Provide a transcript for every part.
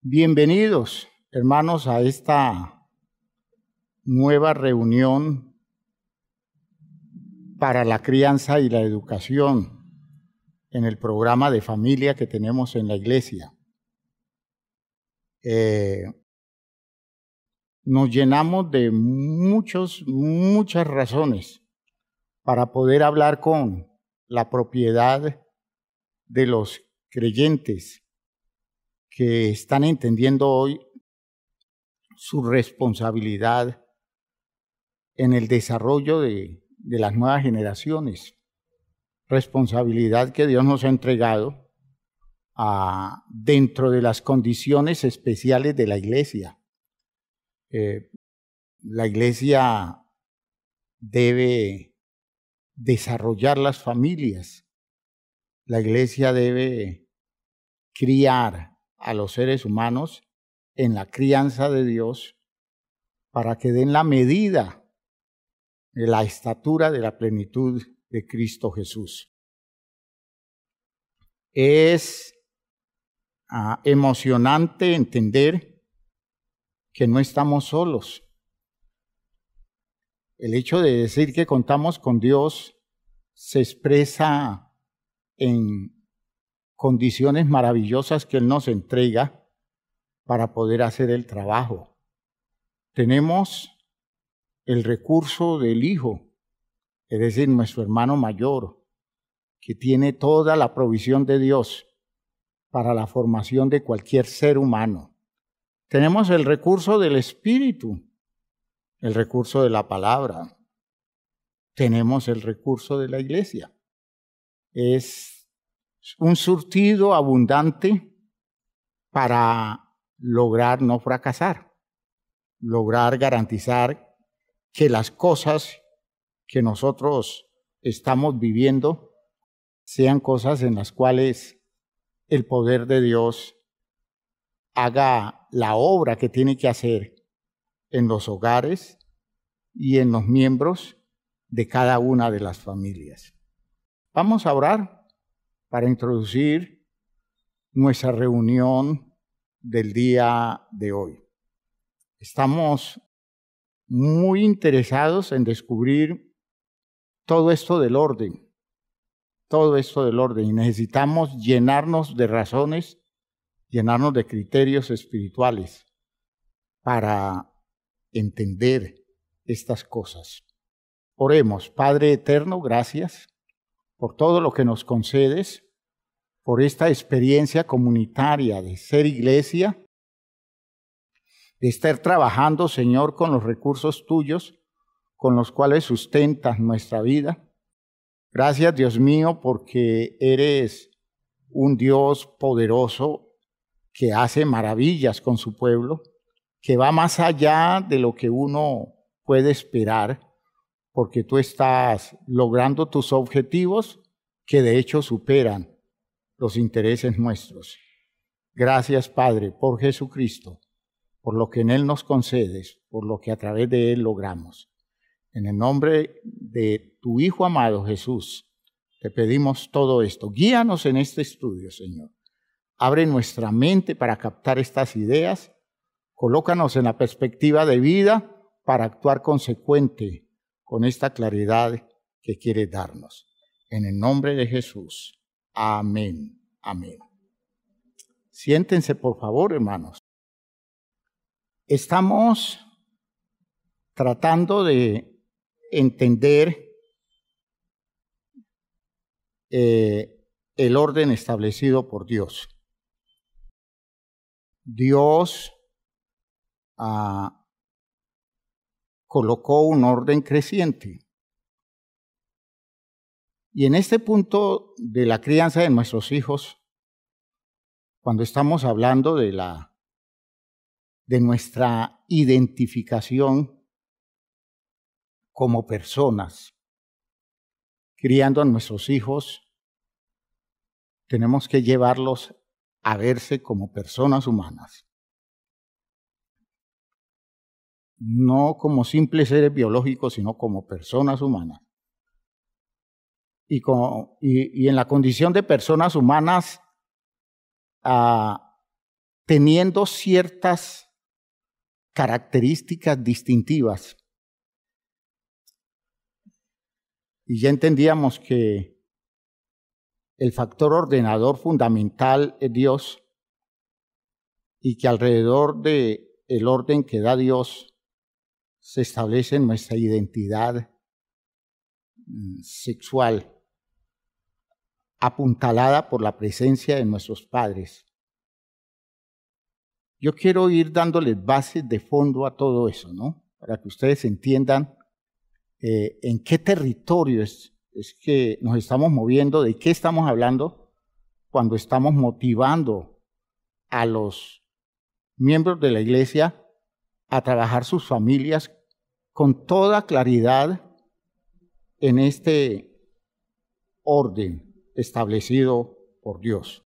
Bienvenidos, hermanos, a esta nueva reunión para la crianza y la educación en el programa de familia que tenemos en la iglesia. Nos llenamos de muchas razones para poder hablar con la propiedad de los creyentes que están entendiendo hoy su responsabilidad en el desarrollo de las nuevas generaciones. Responsabilidad que Dios nos ha entregado dentro de las condiciones especiales de la iglesia. La iglesia debe desarrollar las familias. La iglesia debe criar a los seres humanos en la crianza de Dios para que den la medida de la estatura de la plenitud de Cristo Jesús. Es emocionante entender que no estamos solos. El hecho de decir que contamos con Dios se expresa en condiciones maravillosas que Él nos entrega para poder hacer el trabajo. Tenemos el recurso del Hijo, es decir, nuestro hermano mayor, que tiene toda la provisión de Dios para la formación de cualquier ser humano. Tenemos el recurso del Espíritu, el recurso de la palabra. Tenemos el recurso de la iglesia. Es un surtido abundante para lograr no fracasar, lograr garantizar que las cosas que nosotros estamos viviendo sean cosas en las cuales el poder de Dios haga la obra que tiene que hacer en los hogares y en los miembros de cada una de las familias. Vamos a orar para introducir nuestra reunión del día de hoy. Estamos muy interesados en descubrir todo esto del orden, y necesitamos llenarnos de razones, llenarnos de criterios espirituales para entender estas cosas. Oremos. Padre eterno, gracias por todo lo que nos concedes, por esta experiencia comunitaria de ser iglesia, de estar trabajando, Señor, con los recursos tuyos, con los cuales sustentas nuestra vida. Gracias, Dios mío, porque eres un Dios poderoso que hace maravillas con su pueblo, que va más allá de lo que uno puede esperar, porque tú estás logrando tus objetivos que de hecho superan los intereses nuestros. Gracias, Padre, por Jesucristo, por lo que en Él nos concedes, por lo que a través de Él logramos. En el nombre de tu Hijo amado Jesús, te pedimos todo esto. Guíanos en este estudio, Señor. Abre nuestra mente para captar estas ideas. Colócanos en la perspectiva de vida para actuar consecuente con esta claridad que quiere darnos. En el nombre de Jesús. Amén. Amén. Siéntense, por favor, hermanos. Estamos tratando de entender el orden establecido por Dios. Dios colocó un orden creciente. Y en este punto de la crianza de nuestros hijos, cuando estamos hablando de nuestra identificación como personas, criando a nuestros hijos, tenemos que llevarlos a verse como personas humanas. No como simples seres biológicos, sino como personas humanas. Y en la condición de personas humanas teniendo ciertas características distintivas. Y ya entendíamos que el factor ordenador fundamental es Dios y que alrededor del orden que da Dios se establece nuestra identidad sexual, apuntalada por la presencia de nuestros padres. Yo quiero ir dándoles bases de fondo a todo eso, ¿no? Para que ustedes entiendan en qué territorio es que nos estamos moviendo, de qué estamos hablando cuando estamos motivando a los miembros de la iglesia a trabajar sus familias con toda claridad en este orden establecido por Dios.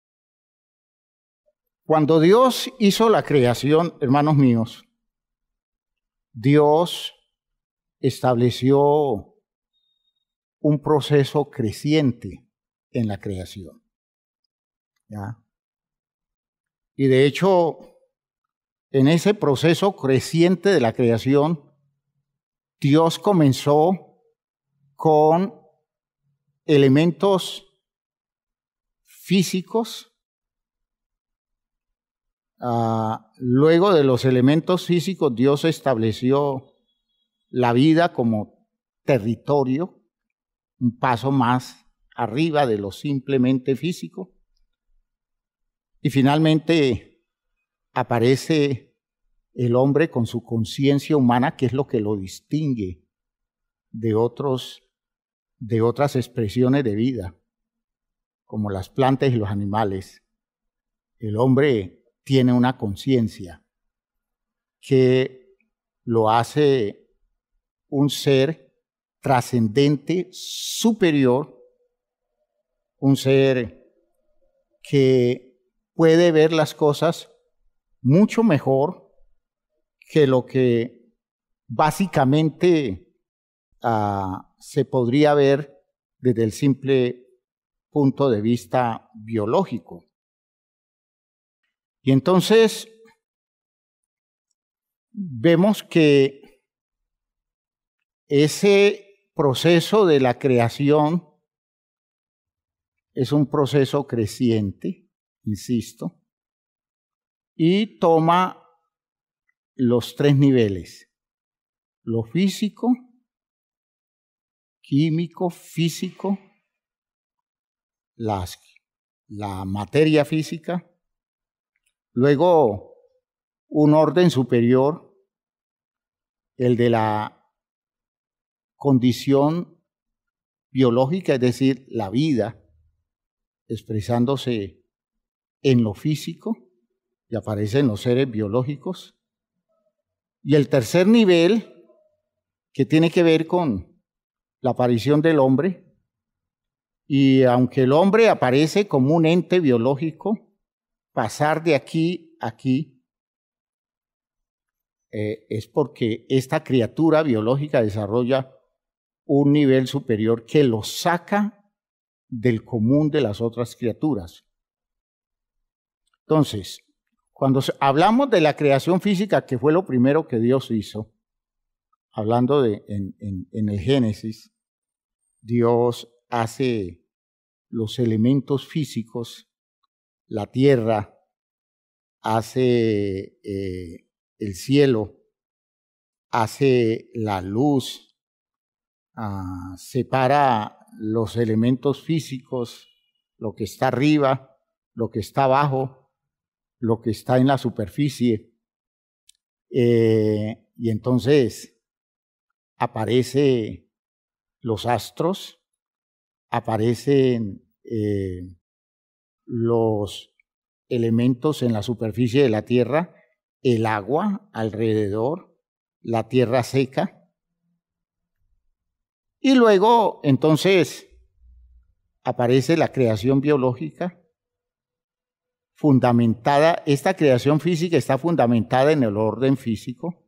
Cuando Dios hizo la creación, hermanos míos, Dios estableció un proceso creciente en la creación. ¿Ya? Y de hecho, en ese proceso creciente de la creación, Dios comenzó con elementos físicos. Luego de los elementos físicos, Dios estableció la vida como territorio, un paso más arriba de lo simplemente físico. Y finalmente aparece el hombre con su conciencia humana, que es lo que lo distingue de otras expresiones de vida, como las plantas y los animales. El hombre tiene una conciencia que lo hace un ser trascendente, superior, un ser que puede ver las cosas mucho mejor que lo que básicamente se podría ver desde el simple punto de vista biológico. Y entonces vemos que ese proceso de la creación es un proceso creciente, insisto, y toma los tres niveles: lo físico, químico, físico, la materia física, luego un orden superior, el de la condición biológica, es decir, la vida, expresándose en lo físico, y aparecen los seres biológicos. Y el tercer nivel, que tiene que ver con la aparición del hombre, y aunque el hombre aparece como un ente biológico, pasar de aquí a aquí es porque esta criatura biológica desarrolla un nivel superior que lo saca del común de las otras criaturas. Entonces, cuando hablamos de la creación física, que fue lo primero que Dios hizo, hablando en el Génesis, Dios hace los elementos físicos, la tierra, hace el cielo, hace la luz, separa los elementos físicos, lo que está arriba, lo que está abajo, lo que está en la superficie. Y entonces aparecen los astros, aparecen los elementos en la superficie de la tierra, el agua alrededor, la tierra seca. Y luego, entonces, aparece la creación biológica, fundamentada. Esta creación física está fundamentada en el orden físico.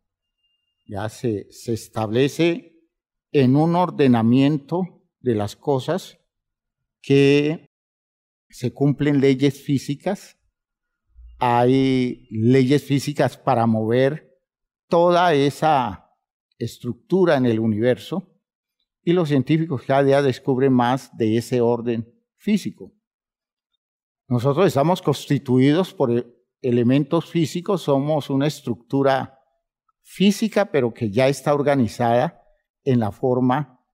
Ya se establece en un ordenamiento de las cosas que se cumplen leyes físicas. hay leyes físicas para mover toda esa estructura en el universo, y los científicos cada día descubren más de ese orden físico. Nosotros estamos constituidos por elementos físicos, somos una estructura física, pero que ya está organizada en la forma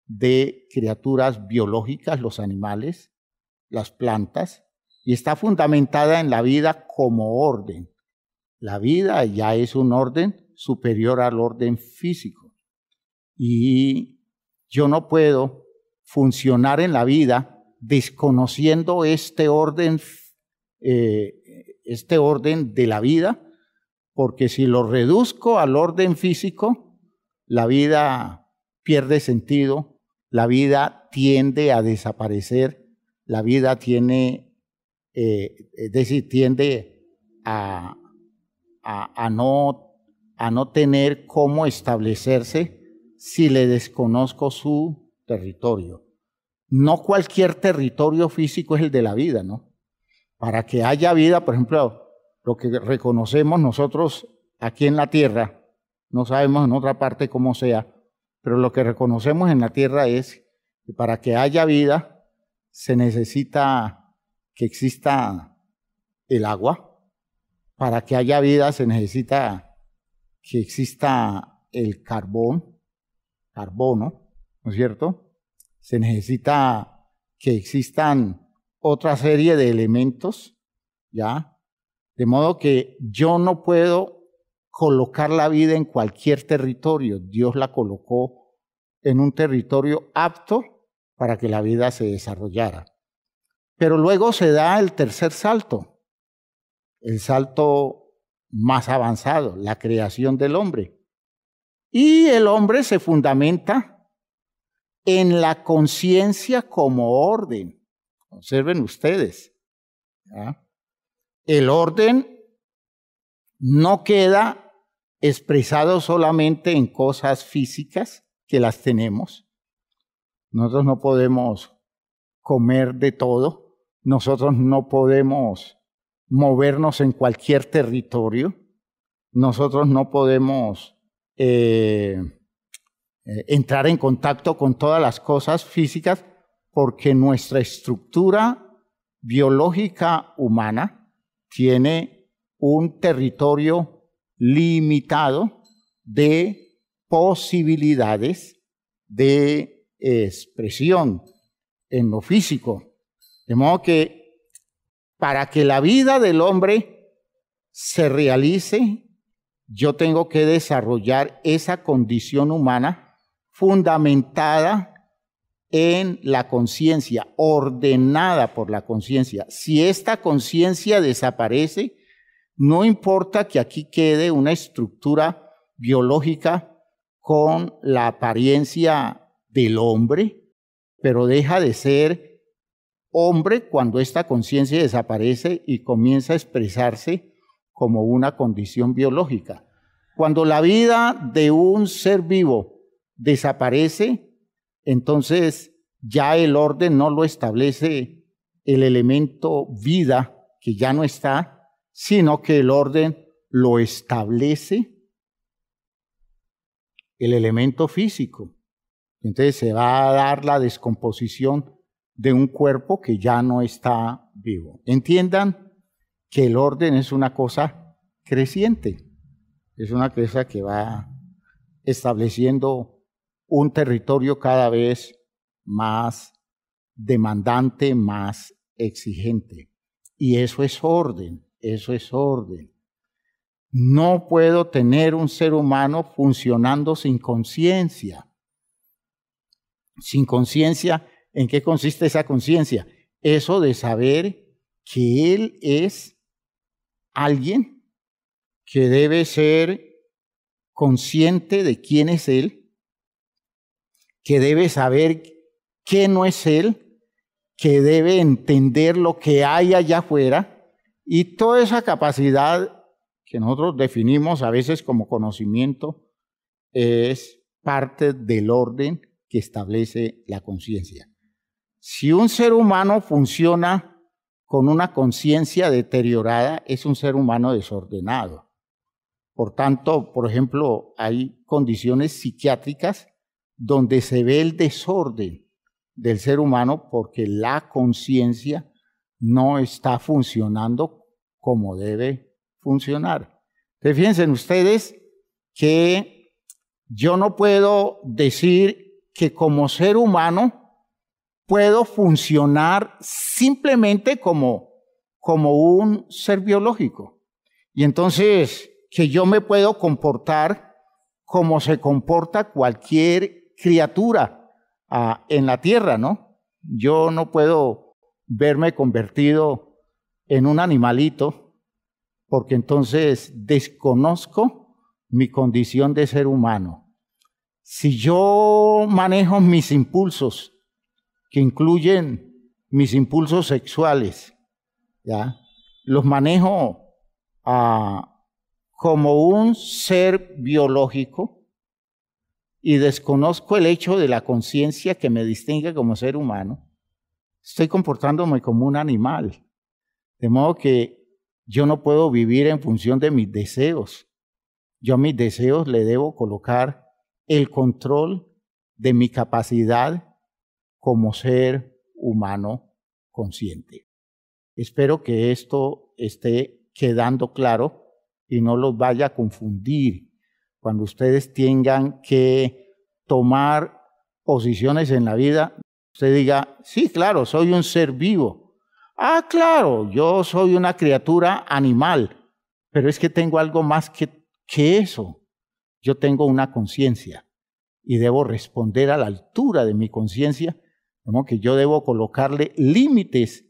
de criaturas biológicas, los animales, las plantas, y está fundamentada en la vida como orden. La vida ya es un orden superior al orden físico. Y yo no puedo funcionar en la vida desconociendo este orden de la vida, porque si lo reduzco al orden físico, la vida pierde sentido, la vida tiende a desaparecer, la vida tiende a no tener cómo establecerse si le desconozco su territorio. No cualquier territorio físico es el de la vida, ¿no? Para que haya vida, por ejemplo, lo que reconocemos nosotros aquí en la tierra, no sabemos en otra parte cómo sea, pero lo que reconocemos en la tierra es que para que haya vida se necesita que exista el agua, para que haya vida se necesita que exista el carbono, ¿no es cierto? Se necesita que existan otra serie de elementos, ¿ya? De modo que yo no puedo colocar la vida en cualquier territorio. Dios la colocó en un territorio apto para que la vida se desarrollara. Pero luego se da el tercer salto, el salto más avanzado, la creación del hombre. Y el hombre se fundamenta en la conciencia como orden. Observen ustedes, ¿ya? El orden no queda expresado solamente en cosas físicas que las tenemos. Nosotros no podemos comer de todo, nosotros no podemos movernos en cualquier territorio, nosotros no podemos entrar en contacto con todas las cosas físicas, porque nuestra estructura biológica humana tiene un territorio limitado de posibilidades de expresión en lo físico. De modo que para que la vida del hombre se realice, yo tengo que desarrollar esa condición humana fundamentada en la conciencia, ordenada por la conciencia. Si esta conciencia desaparece, no importa que aquí quede una estructura biológica con la apariencia del hombre, pero deja de ser hombre cuando esta conciencia desaparece y comienza a expresarse como una condición biológica. Cuando la vida de un ser vivo desaparece, entonces ya el orden no lo establece el elemento vida, que ya no está, sino que el orden lo establece el elemento físico. Entonces se va a dar la descomposición de un cuerpo que ya no está vivo. Entiendan que el orden es una cosa creciente, es una cosa que va estableciendo un territorio cada vez más demandante, más exigente. Y eso es orden, eso es orden. No puedo tener un ser humano funcionando sin conciencia. Sin conciencia, ¿en qué consiste esa conciencia? Eso de saber que él es alguien que debe ser consciente de quién es él, que debe saber qué no es él, que debe entender lo que hay allá afuera, y toda esa capacidad que nosotros definimos a veces como conocimiento es parte del orden que establece la conciencia. Si un ser humano funciona con una conciencia deteriorada es un ser humano desordenado. Por tanto, por ejemplo, hay condiciones psiquiátricas donde se ve el desorden del ser humano porque la conciencia no está funcionando como debe funcionar. Entonces, fíjense ustedes que yo no puedo decir que como ser humano puedo funcionar simplemente como un ser biológico. Y entonces que yo me puedo comportar como se comporta cualquier criatura en la tierra, ¿no? Yo no puedo verme convertido en un animalito porque entonces desconozco mi condición de ser humano. Si yo manejo mis impulsos, que incluyen mis impulsos sexuales, ¿ya? Los manejo como un ser biológico y desconozco el hecho de la conciencia que me distingue como ser humano, estoy comportándome como un animal. De modo que yo no puedo vivir en función de mis deseos. Yo a mis deseos le debo colocar el control de mi capacidad como ser humano consciente. Espero que esto esté quedando claro y no los vaya a confundir cuando ustedes tengan que tomar posiciones en la vida. Usted diga, sí, claro, soy un ser vivo. Ah, claro, yo soy una criatura animal, pero es que tengo algo más que eso. Yo tengo una conciencia y debo responder a la altura de mi conciencia, como que yo debo colocarle límites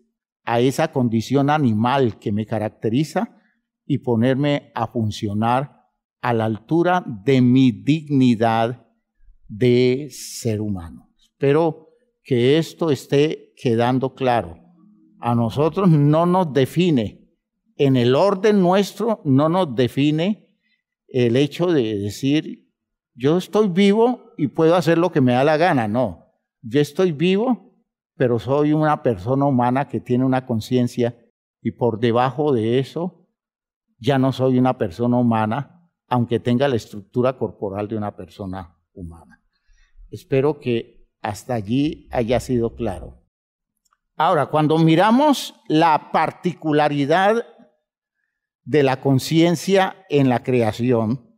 a esa condición animal que me caracteriza y ponerme a funcionar a la altura de mi dignidad de ser humano. Espero que esto esté quedando claro. A nosotros no nos define, en el orden nuestro no nos define el hecho de decir, yo estoy vivo y puedo hacer lo que me da la gana. No, yo estoy vivo, pero soy una persona humana que tiene una conciencia y por debajo de eso ya no soy una persona humana, aunque tenga la estructura corporal de una persona humana. Espero que hasta allí haya sido claro. Ahora, cuando miramos la particularidad de la conciencia en la creación,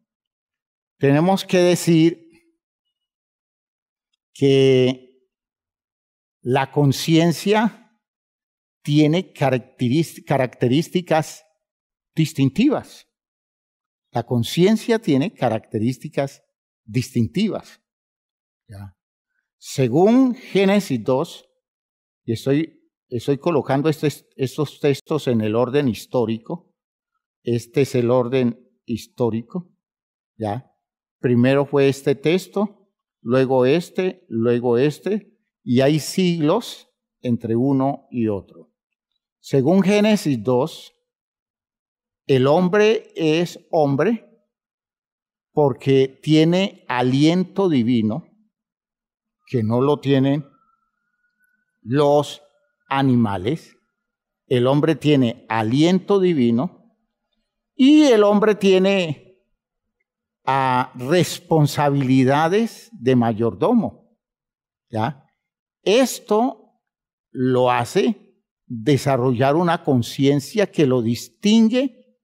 tenemos que decir que la conciencia tiene características distintivas. La conciencia tiene características distintivas. ¿Ya? Según Génesis 2, y estoy colocando estos textos en el orden histórico. Este es el orden histórico, ¿ya? Primero fue este texto, luego este, y hay siglos entre uno y otro. Según Génesis 2, el hombre es hombre porque tiene aliento divino, que no lo tienen los animales. El hombre tiene aliento divino y el hombre tiene responsabilidades de mayordomo, ¿ya? Esto lo hace desarrollar una conciencia que lo distingue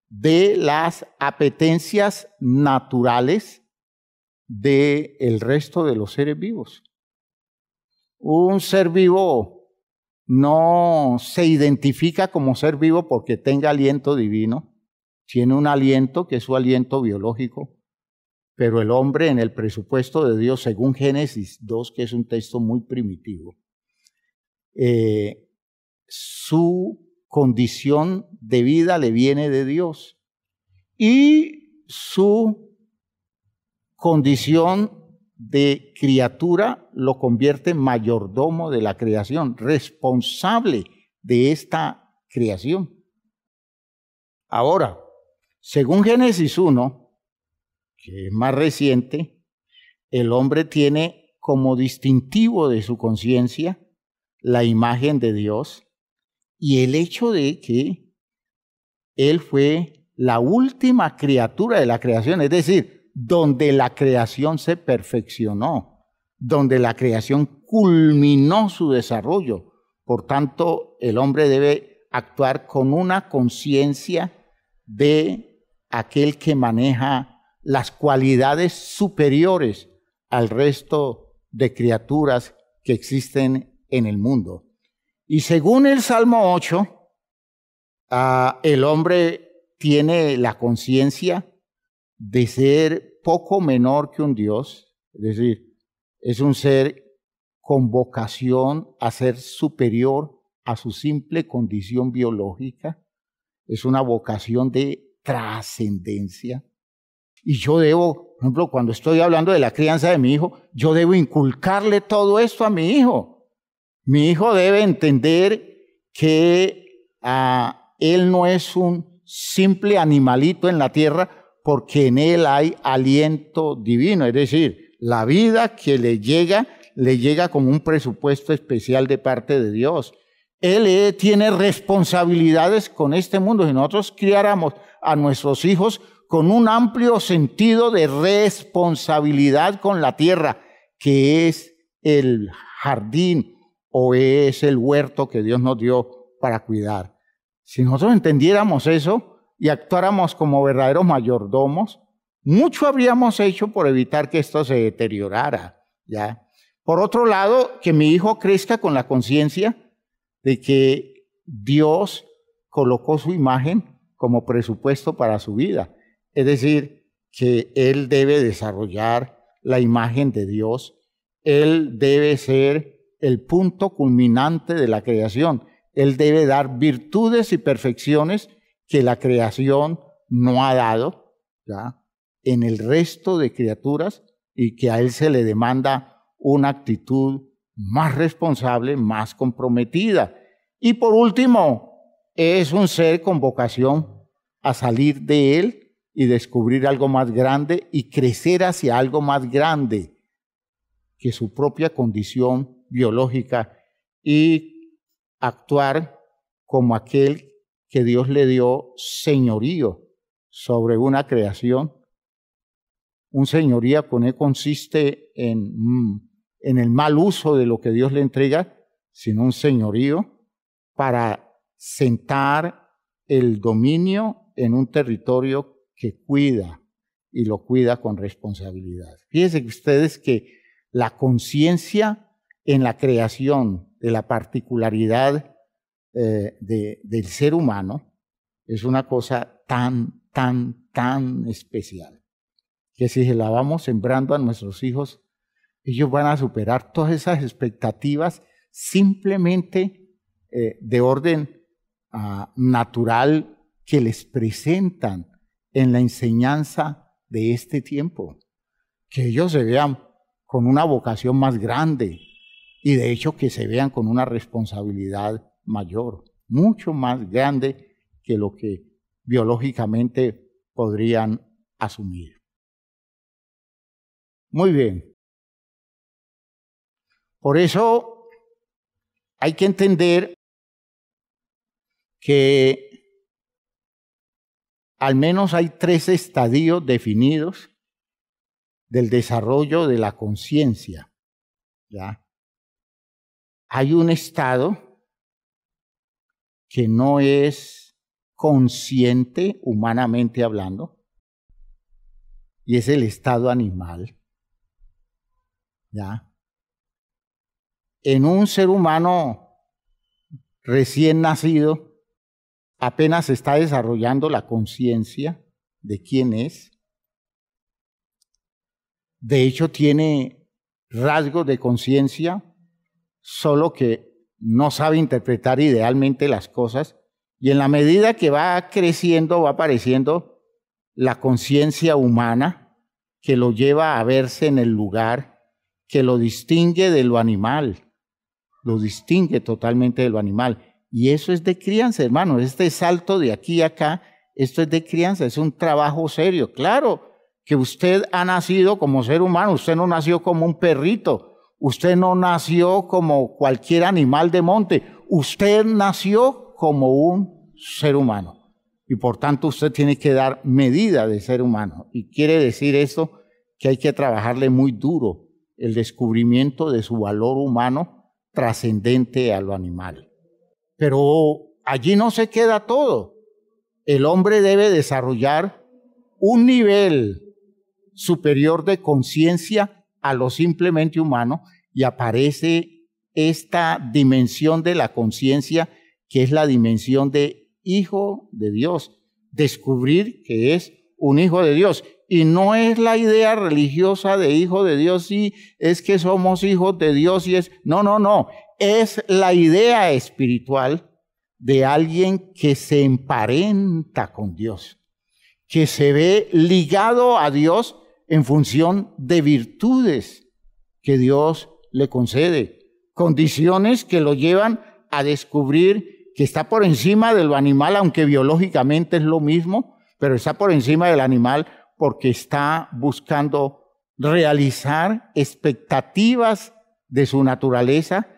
de las apetencias naturales del resto de los seres vivos. Un ser vivo no se identifica como ser vivo porque tenga aliento divino. Tiene un aliento que es su aliento biológico, pero el hombre en el presupuesto de Dios, según Génesis 2, que es un texto muy primitivo, su condición de vida le viene de Dios y su condición de criatura lo convierte en mayordomo de la creación, responsable de esta creación. Ahora, según Génesis 1, que es más reciente, el hombre tiene como distintivo de su conciencia la imagen de Dios y el hecho de que Él fue la última criatura de la creación, es decir, donde la creación se perfeccionó, donde la creación culminó su desarrollo. Por tanto, el hombre debe actuar con una conciencia de aquel que maneja las cualidades superiores al resto de criaturas que existen en el mundo. Y según el Salmo 8, el hombre tiene la conciencia de ser poco menor que un Dios, es decir, es un ser con vocación a ser superior a su simple condición biológica, es una vocación de trascendencia. Y yo debo, por ejemplo, cuando estoy hablando de la crianza de mi hijo, yo debo inculcarle todo esto a mi hijo. Mi hijo debe entender que él no es un simple animalito en la tierra, porque en él hay aliento divino, es decir, la vida que le llega como un presupuesto especial de parte de Dios. Él tiene responsabilidades con este mundo. Si nosotros criáramos a nuestros hijos con un amplio sentido de responsabilidad con la tierra, que es el jardín o es el huerto que Dios nos dio para cuidar. Si nosotros entendiéramos eso y actuáramos como verdaderos mayordomos, mucho habríamos hecho por evitar que esto se deteriorara, ¿ya? Por otro lado, que mi hijo crezca con la conciencia de que Dios colocó su imagen como presupuesto para su vida. Es decir, que él debe desarrollar la imagen de Dios. Él debe ser el punto culminante de la creación. Él debe dar virtudes y perfecciones que la creación no ha dado, ¿ya?, en el resto de criaturas, y que a él se le demanda una actitud más responsable, más comprometida. Y por último, es un ser con vocación a salir de él y descubrir algo más grande y crecer hacia algo más grande que su propia condición biológica, y actuar como aquel que Dios le dio señorío sobre una creación. Un señorío que no consiste en el mal uso de lo que Dios le entrega, sino un señorío para sentar el dominio en un territorio que cuida, y lo cuida con responsabilidad. Fíjense ustedes que la conciencia en la creación de la particularidad del ser humano es una cosa tan especial, que si se la vamos sembrando a nuestros hijos, ellos van a superar todas esas expectativas simplemente de orden natural que les presentan en la enseñanza de este tiempo. Que ellos se vean con una vocación más grande, y de hecho que se vean con una responsabilidad mayor, mucho más grande que lo que biológicamente podrían asumir. Muy bien. Por eso hay que entender que al menos hay 3 estadios definidos del desarrollo de la conciencia, ¿ya? Hay un estado que no es consciente humanamente hablando, y es el estado animal, ¿ya? En un ser humano recién nacido, apenas se está desarrollando la conciencia de quién es. De hecho, tiene rasgos de conciencia, solo que no sabe interpretar idealmente las cosas, y en la medida que va creciendo, va apareciendo la conciencia humana que lo lleva a verse en el lugar, que lo distingue de lo animal, lo distingue totalmente de lo animal. Y eso es de crianza, hermano. Este salto de aquí a acá, esto es de crianza, es un trabajo serio. Claro que usted ha nacido como ser humano, usted no nació como un perrito, usted no nació como cualquier animal de monte, usted nació como un ser humano. Y por tanto usted tiene que dar medida de ser humano. Y quiere decir esto que hay que trabajarle muy duro el descubrimiento de su valor humano trascendente a lo animal. Pero allí no se queda todo. El hombre debe desarrollar un nivel superior de conciencia a lo simplemente humano y aparece esta dimensión de la conciencia que es la dimensión de hijo de Dios. Descubrir que es un hijo de Dios. Y no es la idea religiosa de hijo de Dios, sí, es que somos hijos de Dios y es... No. Es la idea espiritual de alguien que se emparenta con Dios, que se ve ligado a Dios en función de virtudes que Dios le concede, condiciones que lo llevan a descubrir que está por encima de lo animal, aunque biológicamente es lo mismo, pero está por encima del animal porque está buscando realizar expectativas de su naturaleza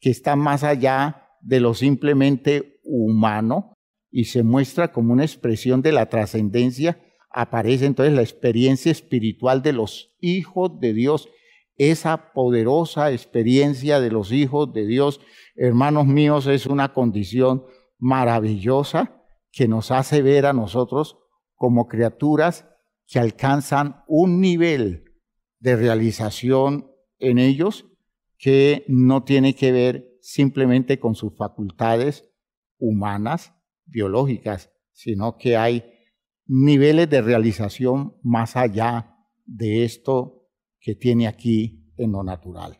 que están más allá de lo simplemente humano y se muestra como una expresión de la trascendencia. Aparece entonces la experiencia espiritual de los hijos de Dios, esa poderosa experiencia de los hijos de Dios. Hermanos míos, es una condición maravillosa que nos hace ver a nosotros como criaturas que alcanzan un nivel de realización en ellos que no tiene que ver simplemente con sus facultades humanas, biológicas, sino que hay niveles de realización más allá de esto que tiene aquí en lo natural.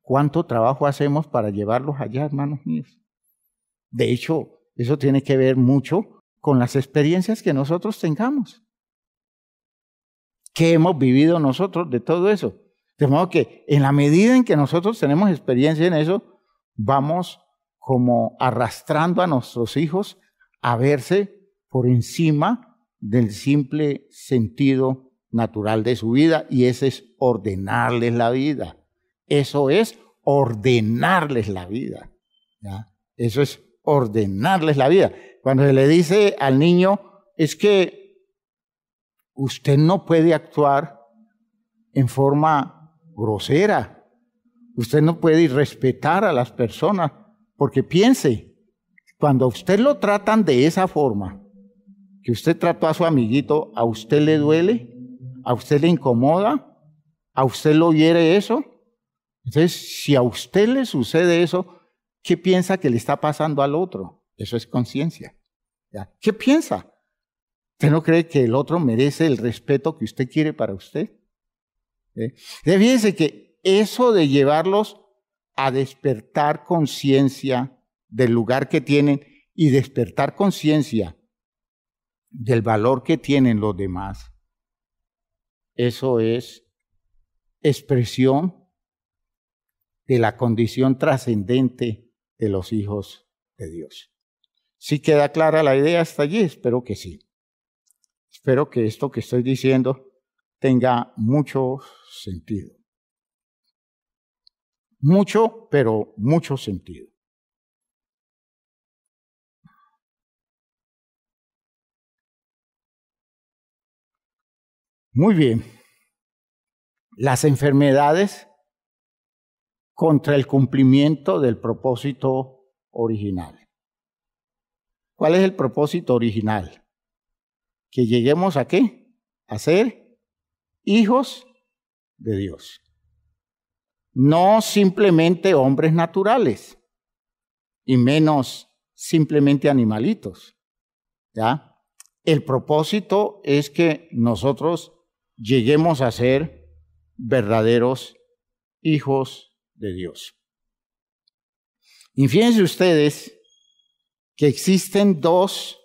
¿Cuánto trabajo hacemos para llevarlos allá, hermanos míos? De hecho, eso tiene que ver mucho con las experiencias que nosotros tengamos. ¿Qué hemos vivido nosotros de todo eso? De modo que en la medida en que nosotros tenemos experiencia en eso, vamos como arrastrando a nuestros hijos a verse por encima del simple sentido natural de su vida, y ese es ordenarles la vida. Eso es ordenarles la vida, ¿ya? Eso es ordenarles la vida. Cuando se le dice al niño, es que usted no puede actuar en forma grosera, usted no puede irrespetar a las personas, porque piense, cuando a usted lo tratan de esa forma, que usted trató a su amiguito, ¿a usted le duele? ¿A usted le incomoda? ¿A usted lo hiere eso? Entonces, si a usted le sucede eso, ¿qué piensa que le está pasando al otro? Eso es conciencia. ¿Qué piensa? ¿Usted no cree que el otro merece el respeto que usted quiere para usted? Fíjense que eso de llevarlos a despertar conciencia del lugar que tienen y despertar conciencia del valor que tienen los demás, eso es expresión de la condición trascendente de los hijos de Dios. ¿Sí queda clara la idea hasta allí? Espero que sí. Espero que esto que estoy diciendo tenga mucho sentido. Mucho, pero mucho sentido. Muy bien. Las enfermedades contra el cumplimiento del propósito original. ¿Cuál es el propósito original? Que lleguemos ¿a qué? A ser hijos de Dios. No simplemente hombres naturales, y menos simplemente animalitos, ¿ya? El propósito es que nosotros lleguemos a ser verdaderos hijos de Dios. Y fíjense ustedes que existen dos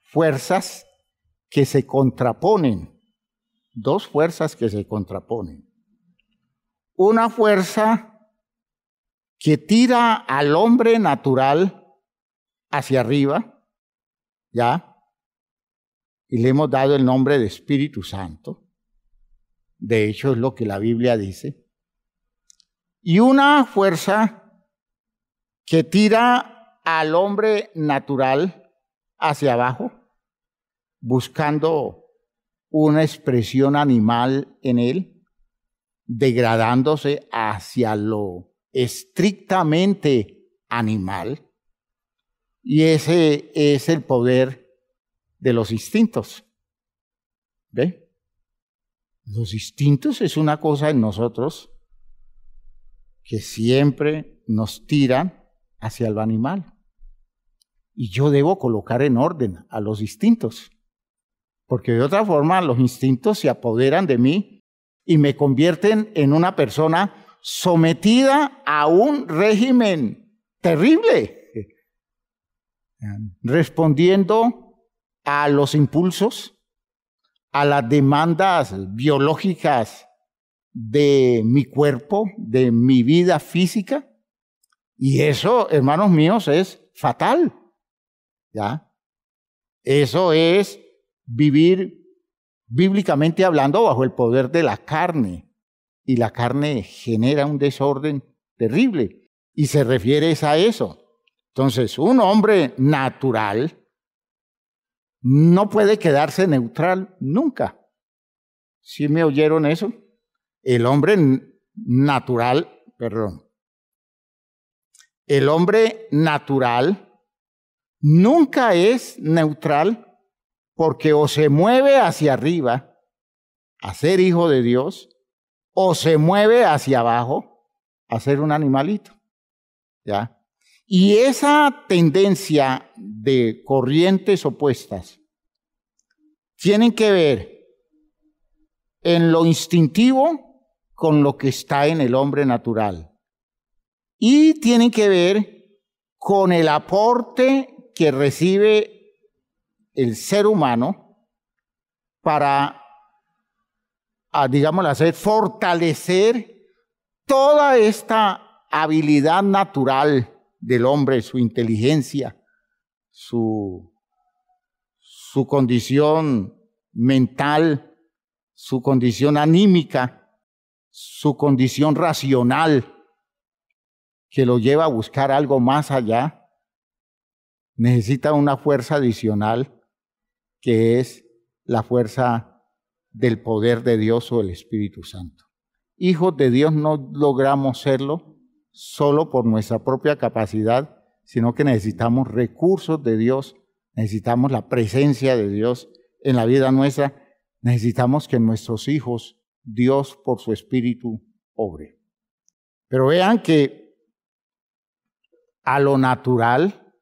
fuerzas que se contraponen, dos fuerzas que se contraponen. Una fuerza que tira al hombre natural hacia arriba, ¿ya? Y le hemos dado el nombre de Espíritu Santo. De hecho, es lo que la Biblia dice. Y una fuerza que tira al hombre natural hacia abajo, buscando una expresión animal en él, degradándose hacia lo estrictamente animal. Y ese es el poder de los instintos. ¿Ve? Los instintos es una cosa en nosotros que siempre nos tiran hacia lo animal. Y yo debo colocar en orden a los instintos, porque de otra forma los instintos se apoderan de mí y me convierten en una persona sometida a un régimen terrible, respondiendo a los impulsos, a las demandas biológicas de mi cuerpo, de mi vida física. Y eso, hermanos míos, es fatal. ¿Ya? Eso es vivir, bíblicamente hablando, bajo el poder de la carne. Y la carne genera un desorden terrible. Y se refiere a eso. Entonces, un hombre natural no puede quedarse neutral nunca. ¿Sí me oyeron eso? El hombre natural nunca es neutral, porque o se mueve hacia arriba a ser hijo de Dios, o se mueve hacia abajo a ser un animalito. ¿Ya? Y esa tendencia de corrientes opuestas tienen que ver en lo instintivo con lo que está en el hombre natural. Y tienen que ver con el aporte que recibe el ser humano para, digámoslo así, fortalecer toda esta habilidad natural del hombre, su inteligencia, su condición mental, su condición anímica, su condición racional, que lo lleva a buscar algo más allá. Necesita una fuerza adicional, que es la fuerza del poder de Dios o el Espíritu Santo. Hijos de Dios no logramos serlo solo por nuestra propia capacidad, sino que necesitamos recursos de Dios, necesitamos la presencia de Dios en la vida nuestra, necesitamos que nuestros hijos, Dios por su Espíritu, obre. Pero vean que a lo natural,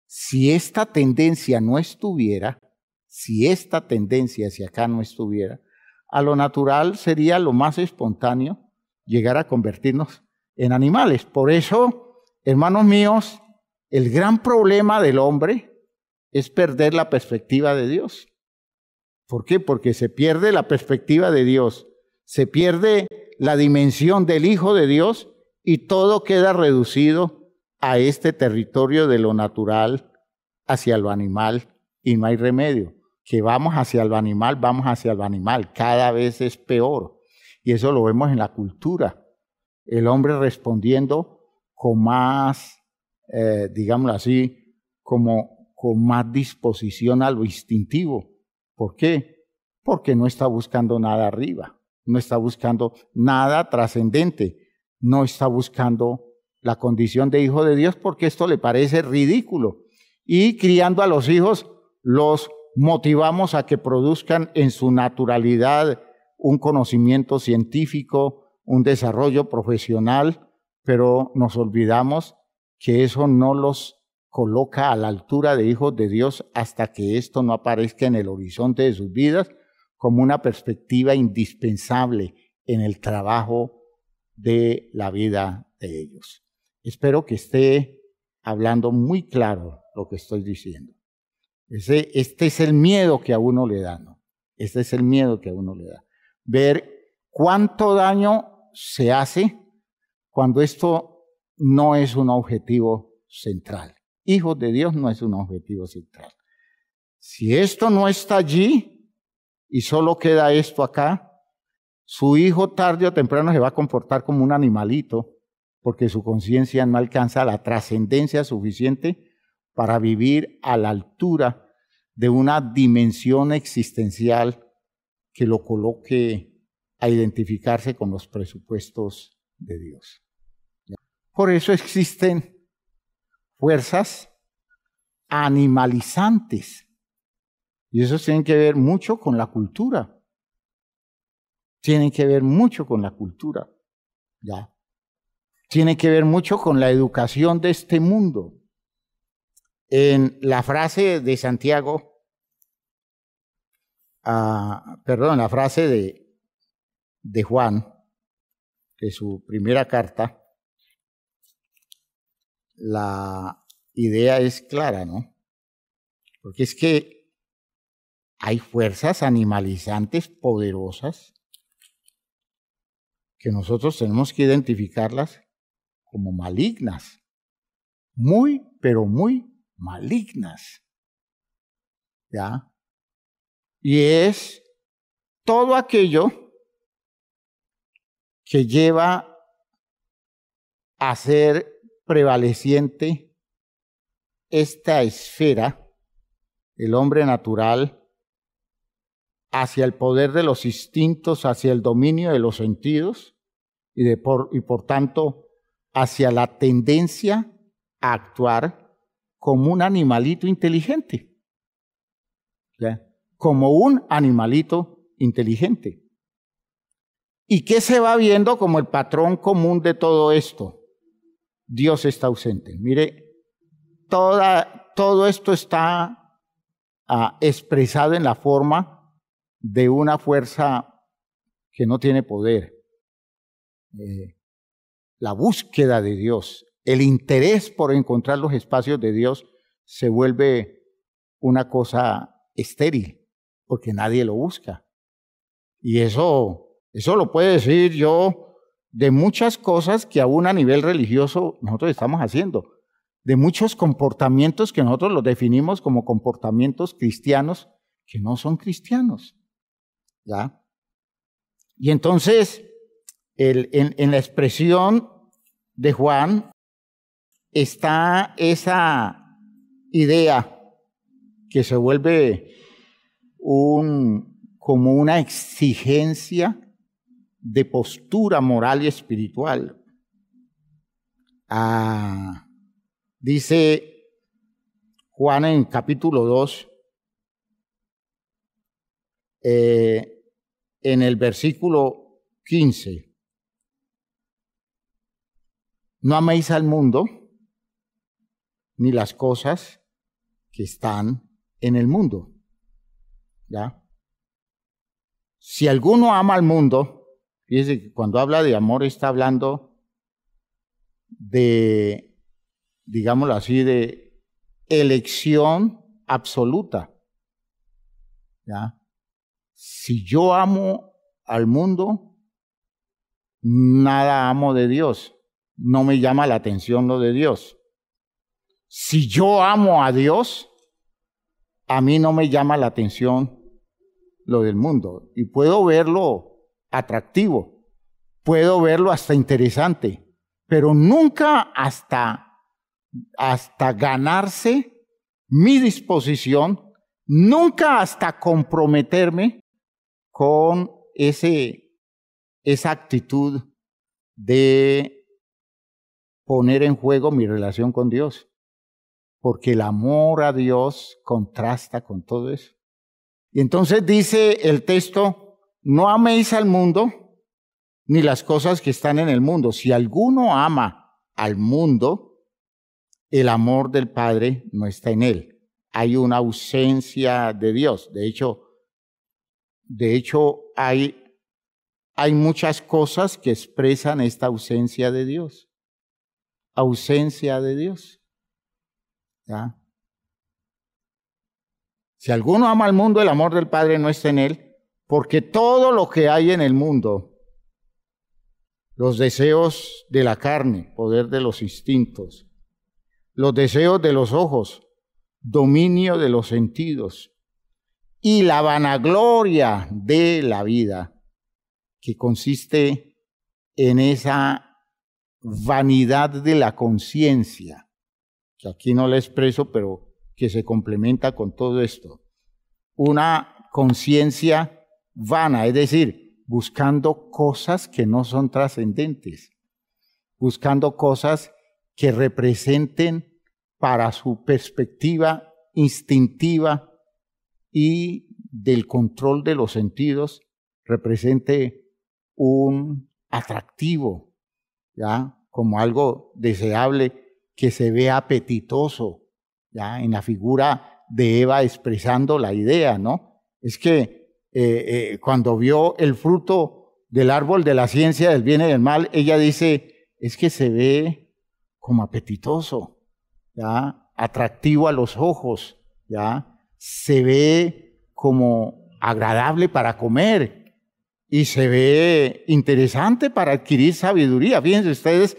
si esta tendencia no estuviera, si esta tendencia hacia acá no estuviera, a lo natural sería lo más espontáneo llegar a convertirnos en animales. Por eso, hermanos míos, el gran problema del hombre es perder la perspectiva de Dios. ¿Por qué? Porque se pierde la perspectiva de Dios, se pierde la dimensión del Hijo de Dios y todo queda reducido a este territorio de lo natural hacia lo animal y no hay remedio. Que vamos hacia lo animal, cada vez es peor. Y eso lo vemos en la cultura. El hombre respondiendo con más, digámoslo así, como con más disposición a lo instintivo. ¿Por qué? Porque no está buscando nada arriba, no está buscando nada trascendente, no está buscando la condición de hijo de Dios porque esto le parece ridículo. Y criando a los hijos los motivamos a que produzcan en su naturalidad un conocimiento científico, un desarrollo profesional, pero nos olvidamos que eso no los coloca a la altura de hijos de Dios hasta que esto no aparezca en el horizonte de sus vidas como una perspectiva indispensable en el trabajo de la vida de ellos. Espero que esté hablando muy claro lo que estoy diciendo. Este es el miedo que a uno le da, ¿no? Este es el miedo que a uno le da. Ver cuánto daño se hace cuando esto no es un objetivo central. Hijos de Dios no es un objetivo central. Si esto no está allí y solo queda esto acá, su hijo tarde o temprano se va a comportar como un animalito, porque su conciencia no alcanza la trascendencia suficiente para vivir a la altura de una dimensión existencial que lo coloque a identificarse con los presupuestos de Dios. Por eso existen fuerzas animalizantes, y eso tiene que ver mucho con la cultura. Tienen que ver mucho con la cultura, ¿ya? Tiene que ver mucho con la educación de este mundo. En la frase de Santiago, la frase de Juan, de su primera carta, la idea es clara, ¿no? Porque es que hay fuerzas animalizantes poderosas que nosotros tenemos que identificarlas como malignas, muy, pero muy malignas, ¿ya? Y es todo aquello que lleva a ser prevaleciente esta esfera, el hombre natural, hacia el poder de los instintos, hacia el dominio de los sentidos y por tanto hacia la tendencia a actuar como un animalito inteligente, ¿ya? Como un animalito inteligente. ¿Y qué se va viendo como el patrón común de todo esto? Dios está ausente. Mire, todo esto está expresado en la forma de una fuerza que no tiene poder. La búsqueda de Dios, el interés por encontrar los espacios de Dios se vuelve una cosa estéril, porque nadie lo busca. Y eso lo puedo decir yo de muchas cosas que aún a nivel religioso nosotros estamos haciendo, de muchos comportamientos que nosotros los definimos como comportamientos cristianos que no son cristianos, ¿ya? Y entonces, en la expresión de Juan está esa idea que se vuelve como una exigencia de postura moral y espiritual. Dice Juan en capítulo 2, en el versículo 15, no améis al mundo ni las cosas que están en el mundo, ¿ya? Si alguno ama al mundo, fíjese que cuando habla de amor está hablando de, digámoslo así, de elección absoluta, ¿ya? Si yo amo al mundo, nada amo de Dios. No me llama la atención lo de Dios. Si yo amo a Dios, a mí no me llama la atención lo del mundo. Y puedo verlo atractivo, puedo verlo hasta interesante, pero nunca hasta ganarse mi disposición, nunca hasta comprometerme con esa actitud de poner en juego mi relación con Dios, porque el amor a Dios contrasta con todo eso. Y entonces dice el texto, no améis al mundo ni las cosas que están en el mundo. Si alguno ama al mundo, el amor del Padre no está en él. Hay una ausencia de Dios. De hecho hay muchas cosas que expresan esta ausencia de Dios. Ausencia de Dios, ¿ya? Si alguno ama al mundo, el amor del Padre no está en él, porque todo lo que hay en el mundo, los deseos de la carne, poder de los instintos, los deseos de los ojos, dominio de los sentidos, y la vanagloria de la vida, que consiste en esa vanidad de la conciencia, que aquí no la expreso, pero que se complementa con todo esto. Una conciencia vana, es decir, buscando cosas que no son trascendentes, buscando cosas que representen para su perspectiva instintiva y del control de los sentidos, represente un atractivo, ¿ya? Como algo deseable que se ve apetitoso, ¿ya? En la figura de Eva expresando la idea, ¿no? Es que cuando vio el fruto del árbol de la ciencia del bien y del mal, ella dice, es que se ve como apetitoso, ¿ya? Atractivo a los ojos, ¿ya? Se ve como agradable para comer y se ve interesante para adquirir sabiduría. Fíjense ustedes,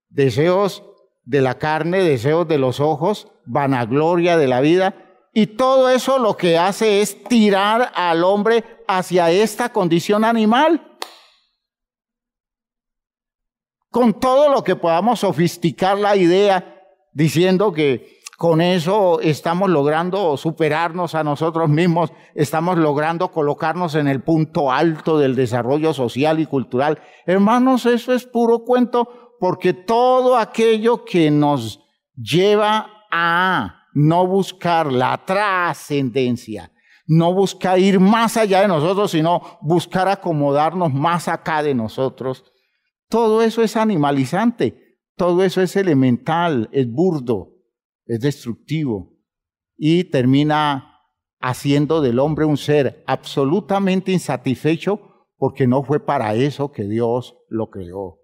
deseos de la carne, deseos de los ojos, vanagloria de la vida, y todo eso lo que hace es tirar al hombre hacia esta condición animal. Con todo lo que podamos sofisticar la idea, diciendo que con eso estamos logrando superarnos a nosotros mismos, estamos logrando colocarnos en el punto alto del desarrollo social y cultural. Hermanos, eso es puro cuento, porque todo aquello que nos lleva a no buscar la trascendencia, no buscar ir más allá de nosotros, sino buscar acomodarnos más acá de nosotros, todo eso es animalizante, todo eso es elemental, es burdo, es destructivo y termina haciendo del hombre un ser absolutamente insatisfecho porque no fue para eso que Dios lo creó.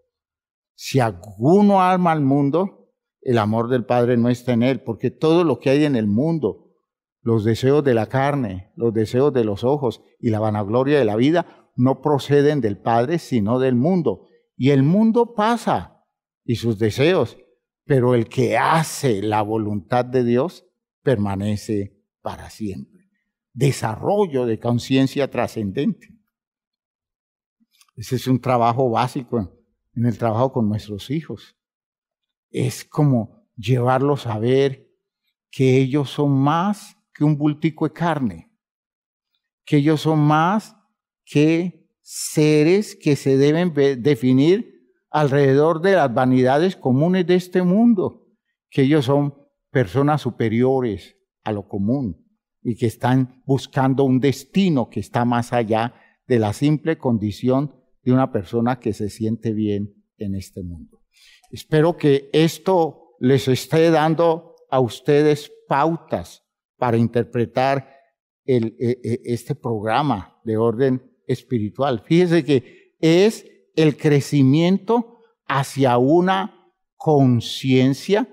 Si alguno ama al mundo, el amor del Padre no está en él, porque todo lo que hay en el mundo, los deseos de la carne, los deseos de los ojos y la vanagloria de la vida no proceden del Padre, sino del mundo. Y el mundo pasa y sus deseos, pero el que hace la voluntad de Dios permanece para siempre. Desarrollo de conciencia trascendente. Ese es un trabajo básico en el trabajo con nuestros hijos. Es como llevarlos a ver que ellos son más que un bultico de carne, que ellos son más que seres que se deben definir alrededor de las vanidades comunes de este mundo, que ellos son personas superiores a lo común y que están buscando un destino que está más allá de la simple condición de una persona que se siente bien en este mundo. Espero que esto les esté dando a ustedes pautas para interpretar este programa de orden espiritual. Fíjese que es el crecimiento hacia una conciencia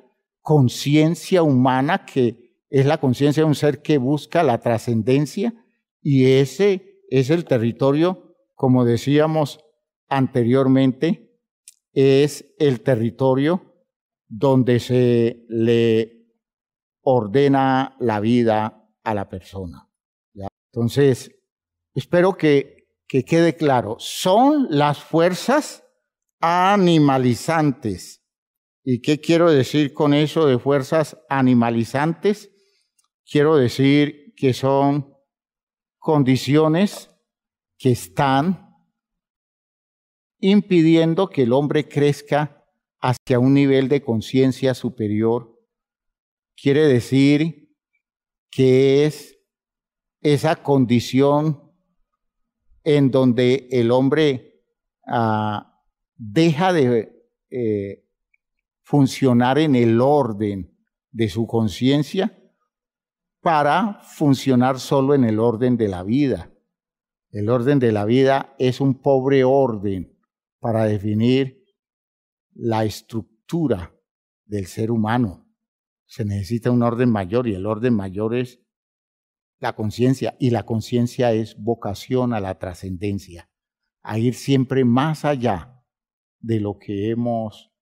humana, que es la conciencia de un ser que busca la trascendencia, y ese es el territorio, como decíamos anteriormente, es el territorio donde se le ordena la vida a la persona, ¿ya? Entonces, espero que quede claro, son las fuerzas animalizantes. ¿Y qué quiero decir con eso de fuerzas animalizantes? Quiero decir que son condiciones que están impidiendo que el hombre crezca hacia un nivel de conciencia superior. Quiere decir que es esa condición en donde el hombre deja de funcionar en el orden de su conciencia para funcionar solo en el orden de la vida. El orden de la vida es un pobre orden para definir la estructura del ser humano. Se necesita un orden mayor, y el orden mayor es la conciencia, y la conciencia es vocación a la trascendencia, a ir siempre más allá de lo que hemos